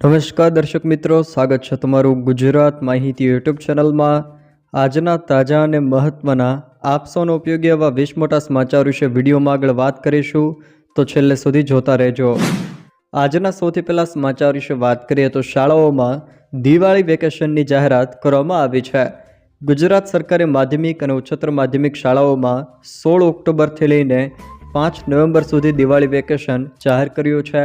નમસ્કાર દર્શક મિત્રો, સ્વાગત છે તમારું ગુજરાત માહિતી યુટ્યુબ ચેનલમાં। આજના તાજા અને મહત્વના આપ સૌનો ઉપયોગી એવા 20 મોટા સમાચાર વિશે વિડીયોમાં આગળ વાત કરીશું, તો છેલ્લે સુધી જોતા રહેજો। આજના સૌથી પહેલા સમાચાર વિશે વાત કરીએ તો શાળાઓમાં દિવાળી વેકેશનની જાહેરાત કરવામાં આવી છે। ગુજરાત સરકારે માધ્યમિક અને ઉચ્ચતર માધ્યમિક શાળાઓમાં 16 ઓક્ટોબરથી લઈને 5 નવેમ્બર સુધી દિવાળી વેકેશન જાહેર કર્યું છે।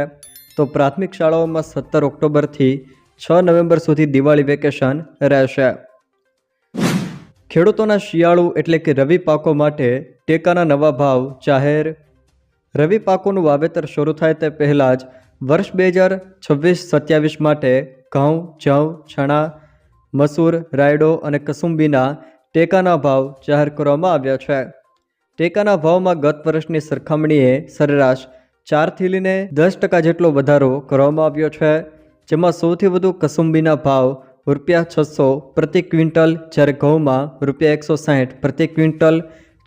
તો પ્રાથમિક શાળાઓમાં 17 ઓક્ટોબરથી 6 નવેમ્બર સુધી દિવાળી વેકેશન રહેશે। ખેડૂતોના શિયાળુ એટલે કે રવિ પાકો માટે ટેકાના નવા ભાવ જાહેર। રવિ પાકોનું વાવેતર શરૂ થાય તે પહેલાં જ વર્ષ 2026-27 માટે ઘઉં, જવ, ચણા, મસૂર, રાયડો અને કસુંબીના ટેકાના ભાવ જાહેર કરવામાં આવ્યા છે। ટેકાના ભાવમાં ગત વર્ષની સરખામણીએ સરેરાશ 4થી લઈને 10% જેટલો વધારો કરવામાં આવ્યો છે, જેમાં સૌથી વધુ કસુંબીના ભાવ ₹600 પ્રતિ ક્વિન્ટલ, જ્યારે ઘઉંમાં ₹160 પ્રતિ ક્વિન્ટલ,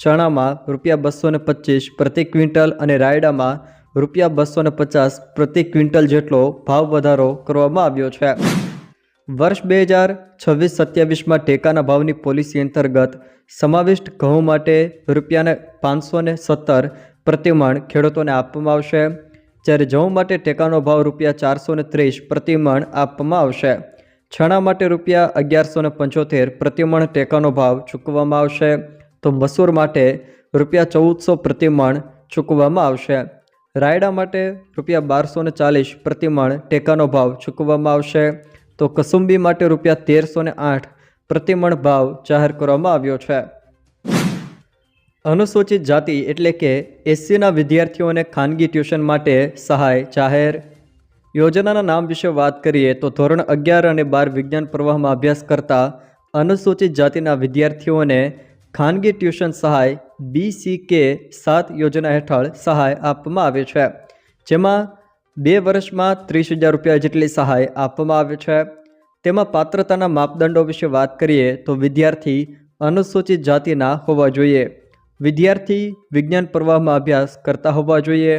ચણામાં ₹225 પ્રતિ ક્વિન્ટલ અને રાયડામાં ₹250 પ્રતિ ક્વિન્ટલ જેટલો ભાવ વધારો કરવામાં આવ્યો છે। વર્ષ 2026-27માં ટેકાના ભાવની પોલિસી અંતર્ગત સમાવિષ્ટ ઘઉં માટે ₹517 પ્રતિમણ ખેડૂતોને આપવામાં આવશે, જ્યારે જવ માટે ટેકાનો ભાવ ₹430 પ્રતિમણ આપવામાં આવશે। ચણા માટે ₹1175 પ્રતિમણ ટેકાનો ભાવ ચૂકવવામાં આવશે, તો મસૂર માટે ₹1400 પ્રતિમણ ચૂકવવામાં આવશે। રાયડા માટે ₹1240 પ્રતિમણ ટેકાનો ભાવ ચૂકવવામાં આવશે, તો કસુંબી માટે ₹1308 પ્રતિમણ ભાવ જાહેર કરવામાં આવ્યો છે। અનુસૂચિત જાતિ એટલે કે એસસીના વિદ્યાર્થીઓને ખાનગી ટ્યુશન માટે સહાય જાહેર। યોજનાના નામ વિશે વાત કરીએ તો ધોરણ 11 અને 12 વિજ્ઞાન પ્રવાહમાં અભ્યાસ કરતા અનુસૂચિત જાતિના વિદ્યાર્થીઓને ખાનગી ટ્યુશન સહાય BCK7 યોજના હેઠળ સહાય આપવામાં આવે છે, જેમાં 2 વર્ષમાં ₹30,000 જેટલી સહાય આપવામાં આવે છે। તેમાં પાત્રતાના માપદંડો વિશે વાત કરીએ તો વિદ્યાર્થી અનુસૂચિત જાતિના હોવા જોઈએ, વિદ્યાર્થી વિજ્ઞાન પ્રવાહમાં અભ્યાસ કરતા હોવા જોઈએ,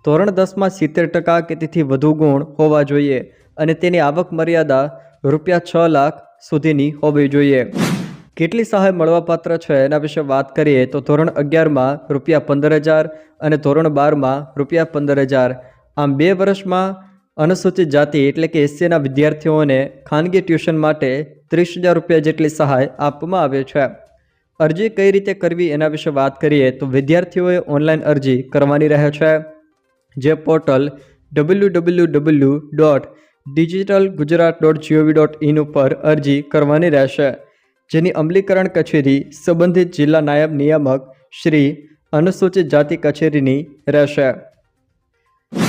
ધોરણ 10માં 70% કે તેથી વધુ ગુણ હોવા જોઈએ અને તેની આવક મર્યાદા ₹6 લાખ સુધીની હોવી જોઈએ। કેટલી સહાય મળવાપાત્ર છે એના વિશે વાત કરીએ તો ધોરણ 11માં ₹15,000 અને ધોરણ 12માં ₹15,000, આમ 2 વર્ષમાં અનુસૂચિત જાતિ એટલે કે એસસીના વિદ્યાર્થીઓને ખાનગી ટ્યુશન માટે ₹30,000 જેટલી સહાય આપવામાં આવે છે। અરજી કઈ રીતે કરવી એના વિશે વાત કરીએ તો વિદ્યાર્થીઓએ ઓનલાઈન અરજી કરવાની રહે છે, જે પોર્ટલ www.digitalgujarat.gov.in ઉપર અરજી કરવાની રહેશે, જેની અમલીકરણ કચેરી સંબંધિત જિલ્લા નાયબ નિયામક શ્રી અનુસૂચિત જાતિ કચેરીની રહેશે।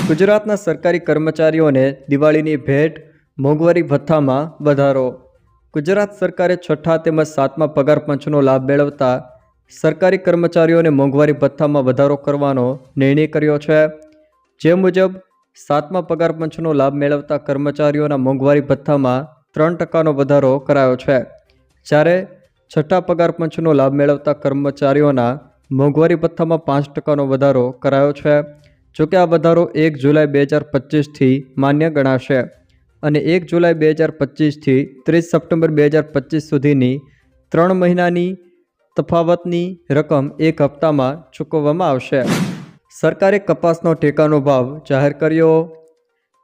ગુજરાતના સરકારી કર્મચારીઓને દિવાળીની ભેટ, મોંઘવારી ભથ્થામાં વધારો। ગુજરાત સરકારે 6થા તેમજ 7મા પગાર પંચનો લાભ મેળવતા સરકારી કર્મચારીઓને મોંઘવારી ભથ્થામાં વધારો કરવાનો નિર્ણય કર્યો છે। જે મુજબ 7મા પગાર પંચનો લાભ મેળવતા કર્મચારીઓના મોંઘવારી ભથ્થામાં 3%નો વધારો કરાયો છે, જ્યારે 6થા પગાર પંચનો લાભ મેળવતા કર્મચારીઓના મોંઘવારી ભથ્થામાં 5%નો વધારો કરાયો છે। જોકે આ વધારો 1 જુલાઈ 2025થી માન્ય ગણાશે અને 1 જુલાઈ 2025થી 30 સપ્ટેમ્બર 2025 સુધીની 3 મહિનાની તફાવતની રકમ એક હપ્તામાં ચૂકવવામાં આવશે। સરકારે કપાસનો ટેકાનો ભાવ જાહેર કર્યો।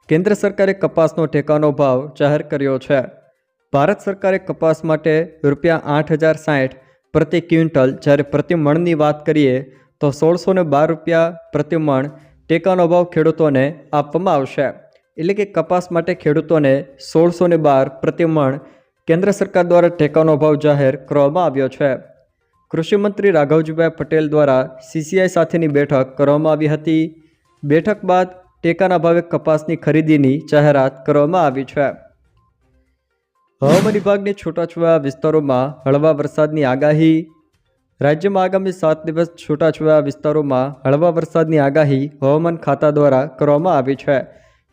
કેન્દ્ર સરકારે કપાસનો ટેકાનો ભાવ જાહેર કર્યો છે। ભારત સરકારે કપાસ માટે ₹8,060 પ્રતિ ક્વિન્ટલ, જ્યારે પ્રતિમણની વાત કરીએ તો ₹1,612 પ્રતિમણ ટેકાનો ભાવ ખેડૂતોને આપવામાં આવશે। એટલે કે કપાસ માટે ખેડૂતોને 1,612 પ્રતિમણ કેન્દ્ર સરકાર દ્વારા ટેકાનો ભાવ જાહેર કરવામાં આવ્યો છે। કૃષિમંત્રી રાઘવજીભાઈ પટેલ દ્વારા CCI સાથેની બેઠક કરવામાં આવી હતી। બેઠક બાદ ટેકાના ભાવે કપાસની ખરીદીની જાહેરાત કરવામાં આવી છે। હવામાન વિભાગની છૂટાછવાયા વિસ્તારોમાં હળવા વરસાદની આગાહી। રાજ્યમાં આગામી 7 દિવસ છૂટાછવાયા વિસ્તારોમાં હળવા વરસાદની આગાહી હવામાન ખાતા દ્વારા કરવામાં આવી છે।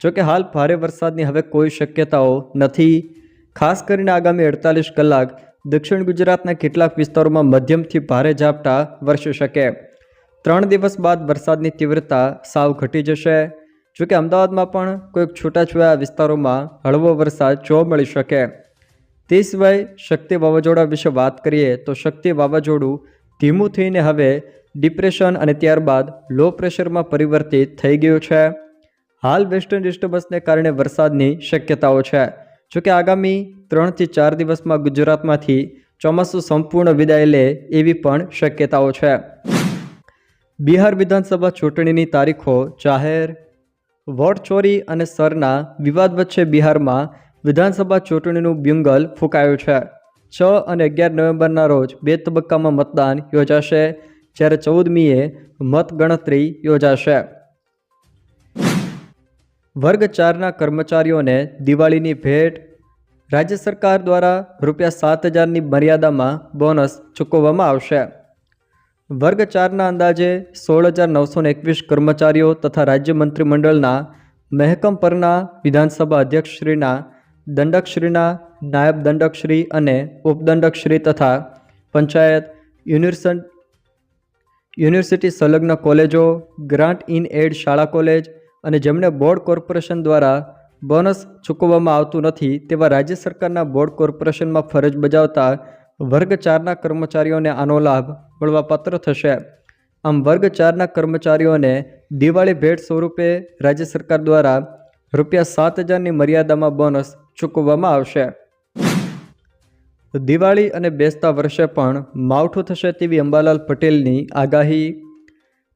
જોકે હાલ ભારે વરસાદની હવે કોઈ શક્યતાઓ નથી। ખાસ કરીને આગામી 48 કલાક દક્ષિણ ગુજરાતના કેટલાક વિસ્તારોમાં મધ્યમથી ભારે ઝાપટા વરસી શકે। 3 દિવસ બાદ વરસાદની તીવ્રતા સાવ ઘટી જશે। જોકે અમદાવાદમાં પણ કોઈક છૂટાછવાયા વિસ્તારોમાં હળવો વરસાદ જોવા મળી શકે. તે સિવાય શક્તિ વાવાઝોડા વિશે વાત કરીએ તો શક્તિ વાવાઝોડું ધીમું થઈને હવે ડિપ્રેશન અને ત્યારબાદ લો પ્રેશરમાં પરિવર્તિત થઈ ગયું છે. હાલ વેસ્ટર્ન ડિસ્ટર્બન્સને કારણે વરસાદની શક્યતાઓ છે. જોકે આગામી 3 થી 4 દિવસમાં ગુજરાતમાંથી ચોમાસું સંપૂર્ણ વિદાય લે એવી પણ શક્યતાઓ છે. બિહાર વિધાનસભા ચૂંટણીની તારીખો જાહેર. વોટ ચોરી અને સરના વિવાદ વચ્ચે બિહારમાં વિધાનસભા ચૂંટણીનું બ્યુંગલ ફૂંકાયું છે. 6 અને 11 નવેમ્બરના રોજ 2 તબક્કામાં મતદાન યોજાશે, જ્યારે 14મીએ મતગણતરી યોજાશે. વર્ગ 4ના કર્મચારીઓને દિવાળીની ભેટ. રાજ્ય સરકાર દ્વારા ₹7,000ની મર્યાદામાં બોનસ ચૂકવવામાં આવશે. વર્ગ 4ના અંદાજે 16,921 કર્મચારીઓ તથા રાજ્ય મંત્રીમંડળના મહેકમ પરના વિધાનસભા અધ્યક્ષશ્રીના, દંડકશ્રીના, નાયબ દંડકશ્રી અને ઉપદંડકશ્રી તથા પંચાયત, યુનિવર્સિટી સંલગ્ન કોલેજો, ગ્રાન્ટ ઇન એડ શાળા કોલેજ અને જેમને બોર્ડ કોર્પોરેશન દ્વારા બોનસ ચૂકવવામાં આવતું નથી તેવા રાજ્ય સરકારના બોર્ડ કોર્પોરેશનમાં ફરજ બજાવતા વર્ગ 4ના કર્મચારીઓને આનો લાભ મળવાપાત્ર થશે. આમ વર્ગ 4ના કર્મચારીઓને દિવાળી ભેટ સ્વરૂપે રાજ્ય સરકાર દ્વારા ₹7,000ની મર્યાદામાં બોનસ ચૂકવવામાં આવશે. દિવાળી અને બેસતા વર્ષે પણ માવઠું થશે તેવી અંબાલાલ પટેલની આગાહી.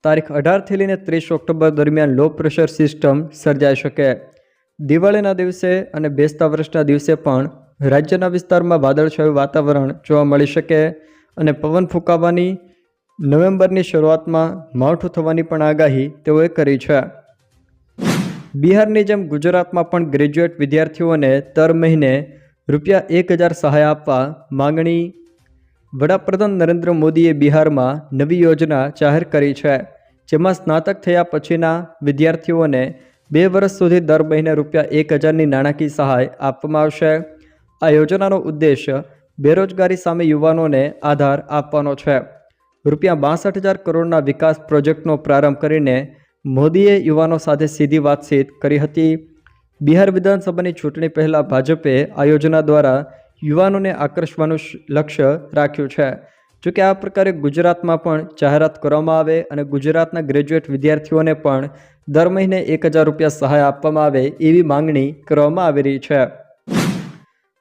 તારીખ 18થી લઈને 30 ઓક્ટોબર દરમિયાન લો પ્રેશર સિસ્ટમ સર્જાઈ શકે. દિવાળીના દિવસે અને બેસતા વર્ષના દિવસે પણ રાજ્યના વિસ્તારમાં વાદળછાયું વાતાવરણ જોવા મળી શકે અને પવન ફૂંકાવાની, નવેમ્બરની શરૂઆતમાં માવઠું થવાની પણ આગાહી તેઓએ કરી છે. બિહારની જેમ ગુજરાતમાં પણ ગ્રેજ્યુએટ વિદ્યાર્થીઓને દર મહિને ₹1,000 સહાય આપવા માંગણી. વડાપ્રધાન નરેન્દ્ર મોદીએ બિહારમાં નવી યોજના જાહેર કરી છે, જેમાં સ્નાતક થયા પછીના વિદ્યાર્થીઓને 2 વર્ષ સુધી દર મહિને ₹1,000ની નાણાકીય સહાય આપવામાં આવશે. આ યોજનાનો ઉદ્દેશ્ય બેરોજગારી સામે યુવાનોને આધાર આપવાનો છે. ₹62,000 કરોડના વિકાસ પ્રોજેક્ટનો પ્રારંભ કરીને મોદીએ યુવાનો સાથે સીધી વાતચીત કરી હતી. બિહાર વિધાનસભાની ચૂંટણી પહેલાં ભાજપે આ યોજના દ્વારા યુવાનોને આકર્ષવાનું લક્ષ્ય રાખ્યું છે. જોકે આ પ્રકારે ગુજરાતમાં પણ જાહેરાત કરવામાં આવે અને ગુજરાતના ગ્રેજ્યુએટ વિદ્યાર્થીઓને પણ દર મહિને ₹1,000 સહાય આપવામાં આવે એવી માંગણી કરવામાં આવી રહી છે.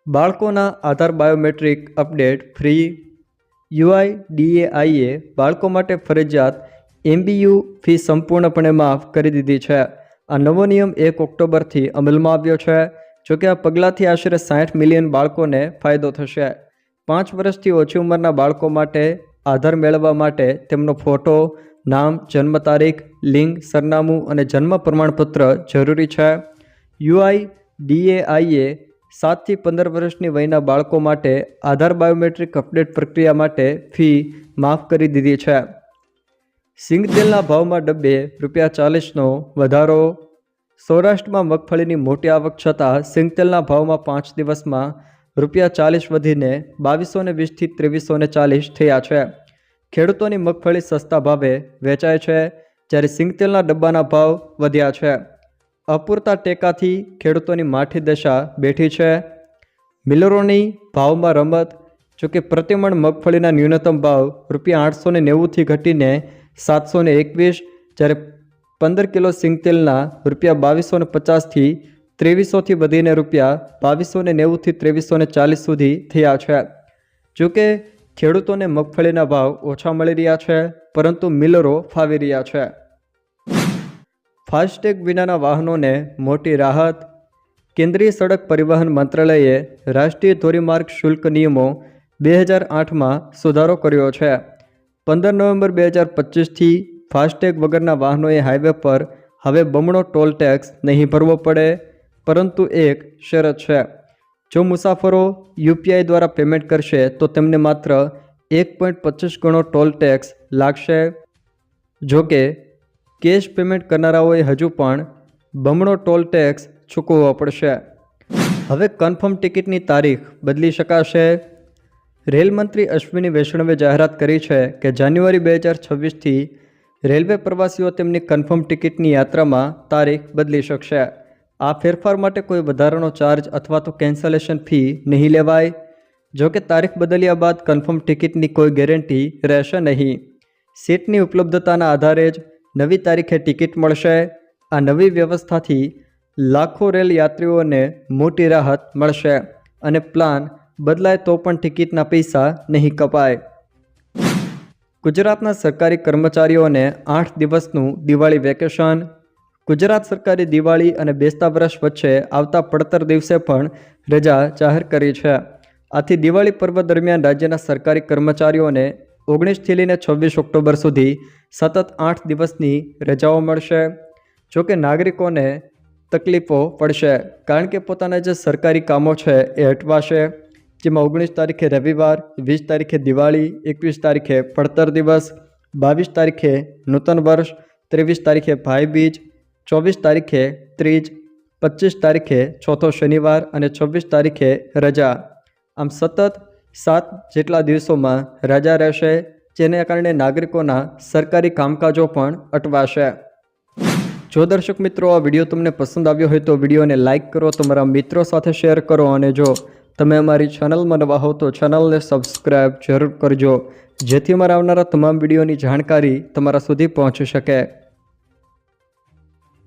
બાળકોના આધાર બાયોમેટ્રિક અપડેટ ફ્રી. UIDAIએ બાળકો માટે ફરજિયાત MBU ફી સંપૂર્ણપણે માફ કરી દીધી છે. આ નવો નિયમ 1 ઓક્ટોબરથી અમલમાં આવ્યો છે. જોકે આ પગલાંથી આશરે 60 મિલિયન બાળકોને ફાયદો થશે. 5 વર્ષથી ઓછી ઉંમરના બાળકો માટે આધાર મેળવવા માટે તેમનો ફોટો, નામ, જન્મ તારીખ, લિંગ, સરનામું અને જન્મ પ્રમાણપત્ર જરૂરી છે. UIDAIએ 7 થી 15 વર્ષની વયના બાળકો માટે આધાર બાયોમેટ્રિક અપડેટ પ્રક્રિયા માટે ફી માફ કરી દીધી છે. સિંગતેલના ભાવમાં ડબ્બે ₹40નો વધારો. સૌરાષ્ટ્રમાં મગફળીની મોટી આવક છતાં સિંગતેલના ભાવમાં 5 દિવસમાં ₹40 વધીને 2220થી 2340 થયા છે. ખેડૂતોની મગફળી સસ્તા ભાવે વેચાય છે, જ્યારે સિંગતેલના ડબ્બાના ભાવ વધ્યા છે. અપૂરતા ટેકાથી ખેડૂતોની માઠી દશા બેઠી છે. મિલરોની ભાવમાં રમત. જોકે પ્રતિમણ મગફળીના ન્યૂનતમ ભાવ ₹890થી ઘટીને 721, જ્યારે 15 કિલો સિંગતેલના ₹2250થી 2300થી વધીને ₹2290થી 2340 સુધી થયા છે. જોકે ખેડૂતોને મગફળીના ભાવ ઓછા મળી રહ્યા છે, પરંતુ મિલરો ફાવી રહ્યા છે. ફાસ્ટેગ વિનાના વાહનોને મોટી રાહત. કેન્દ્રીય સડક પરિવહન મંત્રાલયે રાષ્ટ્રીય ધોરીમાર્ગ શુલ્ક નિયમો 2008માં સુધારો કર્યો છે. 15 નવેમ્બર 2025થી ફાસ્ટેગ વગરના વાહનોએ હાઈવે પર હવે બમણો ટોલ ટેક્સ નહીં ભરવો પડે, પરંતુ એક શરત છે. જો મુસાફરો UPI દ્વારા પેમેન્ટ કરશે તો તેમને માત્ર 1.25 ગણો ટોલ ટેક્સ લાગશે. જોકે કેશ પેમેન્ટ કરનારાઓએ હજુ પણ બમણો ટોલ ટેક્સ ચૂકવવો પડશે. હવે કન્ફર્મ ટિકિટની તારીખ બદલી શકાશે. રેલ મંત્રી અશ્વિની વૈષ્ણવે જાહેરાત કરી છે કે જાન્યુઆરી 2026થી રેલવે પ્રવાસીઓ તેમની કન્ફર્મ ટિકિટની યાત્રામાં તારીખ બદલી શકશે. આ ફેરફાર માટે કોઈ વધારાનો ચાર્જ અથવા તો કેન્સલેશન ફી નહીં લેવાય. જો કે તારીખ બદલ્યા બાદ કન્ફર્મ ટિકિટની કોઈ ગેરંટી રહેશે નહીં. સીટની ઉપલબ્ધતાના આધારે જ નવી તારીખે ટિકિટ મળશે. આ નવી વ્યવસ્થાથી લાખો રેલ યાત્રીઓને મોટી રાહત મળશે અને પ્લાન બદલાય તો પણ ટિકિટના પૈસા નહીં કપાય. ગુજરાતના સરકારી કર્મચારીઓને 8 દિવસનું દિવાળી વેકેશન. ગુજરાત સરકારે દિવાળી અને બેસતા વર્ષ વચ્ચે આવતા પડતર દિવસે પણ રજા જાહેર કરી છે. આથી દિવાળી પર્વ દરમિયાન રાજ્યના સરકારી કર્મચારીઓને 19થી લઈને 26 ઓક્ટોબર સુધી સતત 8 દિવસની રજાઓ મળશે. જોકે નાગરિકોને તકલીફો પડશે, કારણ કે પોતાના જે સરકારી કામો છે એ અટવાશે. જેમાં 19 તારીખે રવિવાર, 20 તારીખે દિવાળી, 21 તારીખે પડતર દિવસ, 22 તારીખે નૂતન વર્ષ, 23 તારીખે ભાઈબીજ, 24 તારીખે ત્રીજ, 25 તારીખે ચોથો શનિવાર અને 26 તારીખે રજા. આમ સતત 7 જેટલા દિવસોમાં રજા રહેશે, જેને કારણે નાગરિકોના સરકારી કામકાજો પણ અટવાશે. જો દર્શક મિત્રો આ વિડીયો તમને પસંદ આવ્યો હોય તો વિડીયોને લાઇક કરો, તમારા મિત્રો સાથે શેર કરો અને જો તમે અમારી ચેનલમાં નવા હો તો ચેનલને સબસ્ક્રાઈબ જરૂર કરજો, જેથી અમારા આવનારા તમામ વિડીયોની જાણકારી તમારા સુધી પહોંચી શકે.